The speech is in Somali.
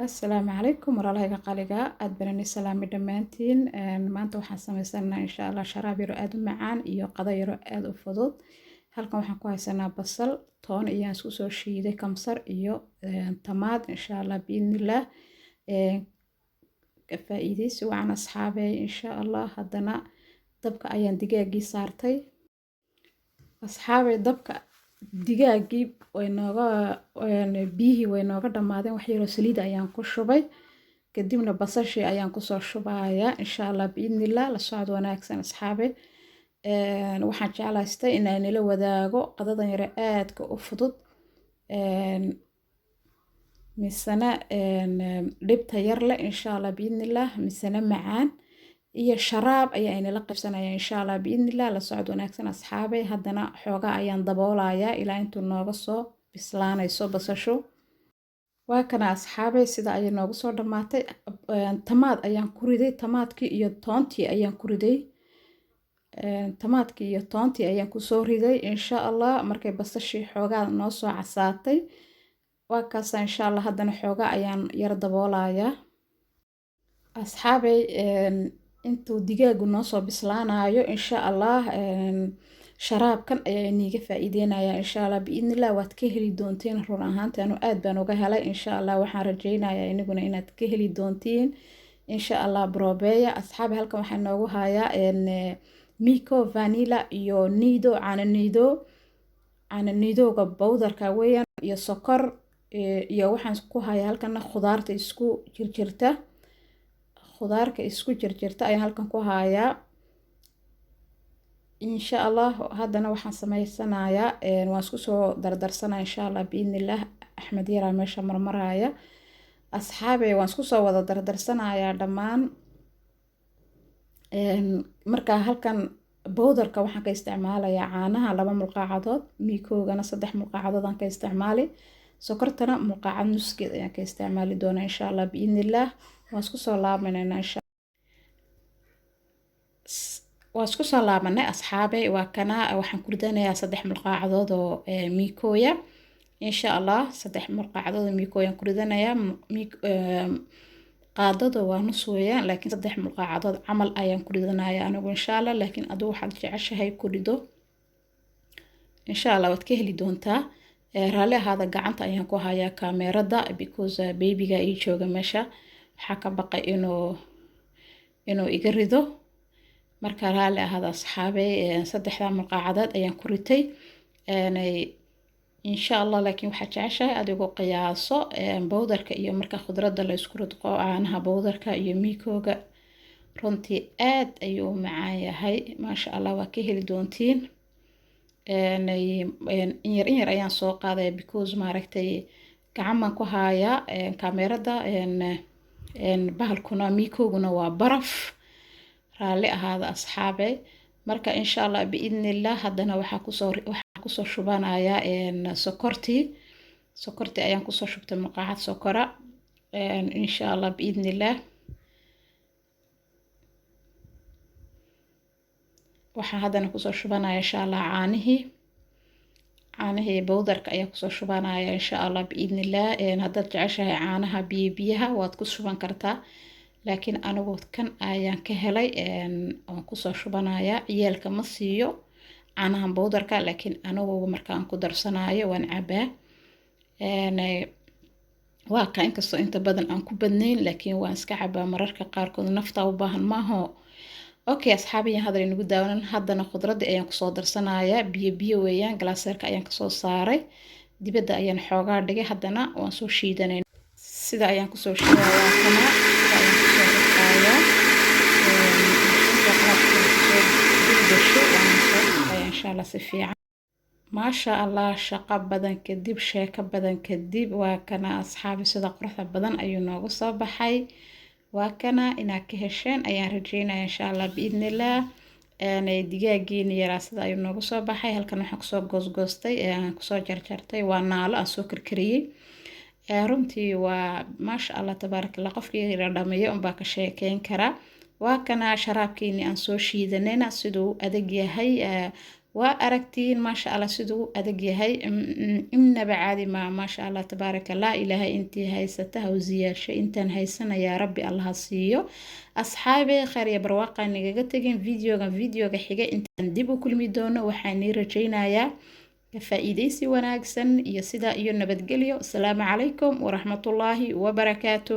Assalaamu calaykum walaalahay qaliga aad baan salaami dhamaantiin maanta waxaan sameysanaynaa insha Allah sharaab yar aad u macaan iyo qado yar aad u fudud halkan waxaan ku haysanaa basal toon iyo isku soo shiiday kamsar iyo tamaad insha Allah biidnillah ka faa'iideysi waxaan asxaabay insha Allah haddana dabka ayaan digaagii saartay asxaabay dabka digaagii biyihii way nooga dhamaadeen wax yar oo saliid ayaan ku shubay kadibna basashii ayaan ku soo shubayaa insha Allah biidnillah la socod wanaagsan asxaabay waxaan jeclaystay inaan ila wadaago qadadan yar aadka u fudud misana dhibta yar leh insha Allah biidnillah misana macaan iyo sharaab ayaa inala qabsanaya insha Allah biidnillah la socod wanaagsan asxaabay haddana xoogaa ayaan daboolayaa ilaa intuu nooga soo bislaanayso basashu waa kana asxaabay sida ay noogu soo dhamaatay tamaad ayaan ku riday tamaadkii iyo toontii ayaan ku riday tamaadkii iyo toontii ayaan ku soo riday insha Allah markay basashii xoogaa noo soo casaatay waa kaas insha Allah haddana xoogaa ayaan yar daboolayaa asxaabay intuu digaagu noo soo bislaanayo insha Allah sharaabkan ayaa iniga faa'iideynaya insha Allah biidnillah waad ka heli doontiin run ahaantii aad baan uga helay insha Allah waxaan rajaynayaa inaguna inaad ka heli doontiin insha Allah brobeya asxaabi halkan waxaan noogu hayaa miko vanilla iyo nido caano nidoga bowdarka weeyaan iyo sokor iyo waxaan ku hayaa halkan khudaarta isku jirjirta ayaan halkan ku hayaa insha Allah haddana waxaan sameysanayaa waan isku soo dardarsanaa insha Allah biidnillah Axmed yaraa meesha marmaraya asxaabay waan isku soo wada dardarsanayaa dhammaan marka halkan bowdarka waxaan ka isticmaalayaa caanaha 2 mulqaacadood miikoogana 3 mulqaacadood aan ka isticmaali sokortana mulqaacad nuskeed ayaan ka isticmaali doonaa insha Allah biidnillah waan isku soo laabanaynaa insha waa isku soo laabanay asxaabay waa kana waxaan ku ridanayaa 3 mulqaacadood oo miikooya insha Allah 3 mulqaacadood oo miikooyan ku ridanayaa qaadada waa nus weeyaan laakiin 3 mulqaacadood camal ayaan ku ridanayaa anigu insha Allah laakiin adigu waxaad jeceshahay ku rido insha Allah waad ka heli doontaa raali ahaada gacanta ayaan ku hayaa kaamirada because babyga ii jooga meesha waxaa ka baqay inuu iga rido marka raali ahaada asxaabay 3 mulqaacadood ayaan ku ritay insha Allah laakiin waxaa jeceshahay adigoo qiyaaso bowdarka iyo marka khudradda la isku ridqo caanaha bowdarka iyo miikooga runtii aad ayuu u macaan yahay maasha Allah waa ka heli doontiin in yar ayaan soo qaaday because maaragtay gacan baan ku hayaa kaamirada bahalkuna miikooguna waa baraf raali ahaada asxaabay marka insha Allah biidnillah haddana waxaa kusoo shubanayaa sokortii ayaan kusoo shubtay mulqaacad sokora insha Allah biidnillah waxaan haddana kusoo shubanayaa insha Allah caanihii bowdarka ayaan kusoo shubanayaa insha Allah biidnillah haddaad jeceshahay caanaha biyaha waad ku shuban kartaa laakiin anigu kan ayaan ka helay waan kusoo shubanayaa ciyaalka ma siiyo caanahan bowdarka laakiin anigu markaan ku darsanayo waan cabaa waa ka inkastoo inta badan aan ku badnayn laakiin waan iska cabaa mararka qaarkood nafta u baahan maaho okay asxaabiyan hadal inagu daawanan haddana khudradda ayaan kusoo darsanayaa biyo weeyaan galaaseerka ayaan kasoo saaray dibadda ayaan xoogaa dhigay haddana waan soo shiidanay sida ayaan kusoo shiidayaa kana insha Allah si fiican maasha Allah shaqo badan kadib sheeko badan kadib waa kana asxaabi sida quruxda badan ayuu noogu soo baxay waa kana inaad ka hesheen ayaan rajaynayaa insha Allah biidnillah digaagiina yaraa sida ayuu noogu soo baxay halkan waxaan kusoo goosgoostay kusoo jarjartay waa naalo aan soo karkariyey runtii waa maasha Allah tabaarakallah qofkii la dhameeyo unbaa ka sheekeyn karaa waa kana sharaabkiini aan soo shiidanayna siduu adag yahay waa aragtiin maasha allah siduu adag yahay innaba caadi ma maasha allah tabaaraka allah. ilaahay intii haysata ha u ziyaasho, intaan haysana yaa rabbi allaha siiyo. asxaabey khayr iyo barwaaqa nagaga tegin videoga xiga intaan dib u kulmi doono waxaan ii rajaynayaa ka faa'iidaysi wanaagsan iyo sidaa iyo nabadgelyo. asalaamu calaykum waraxmatullaahi wabarakaatu.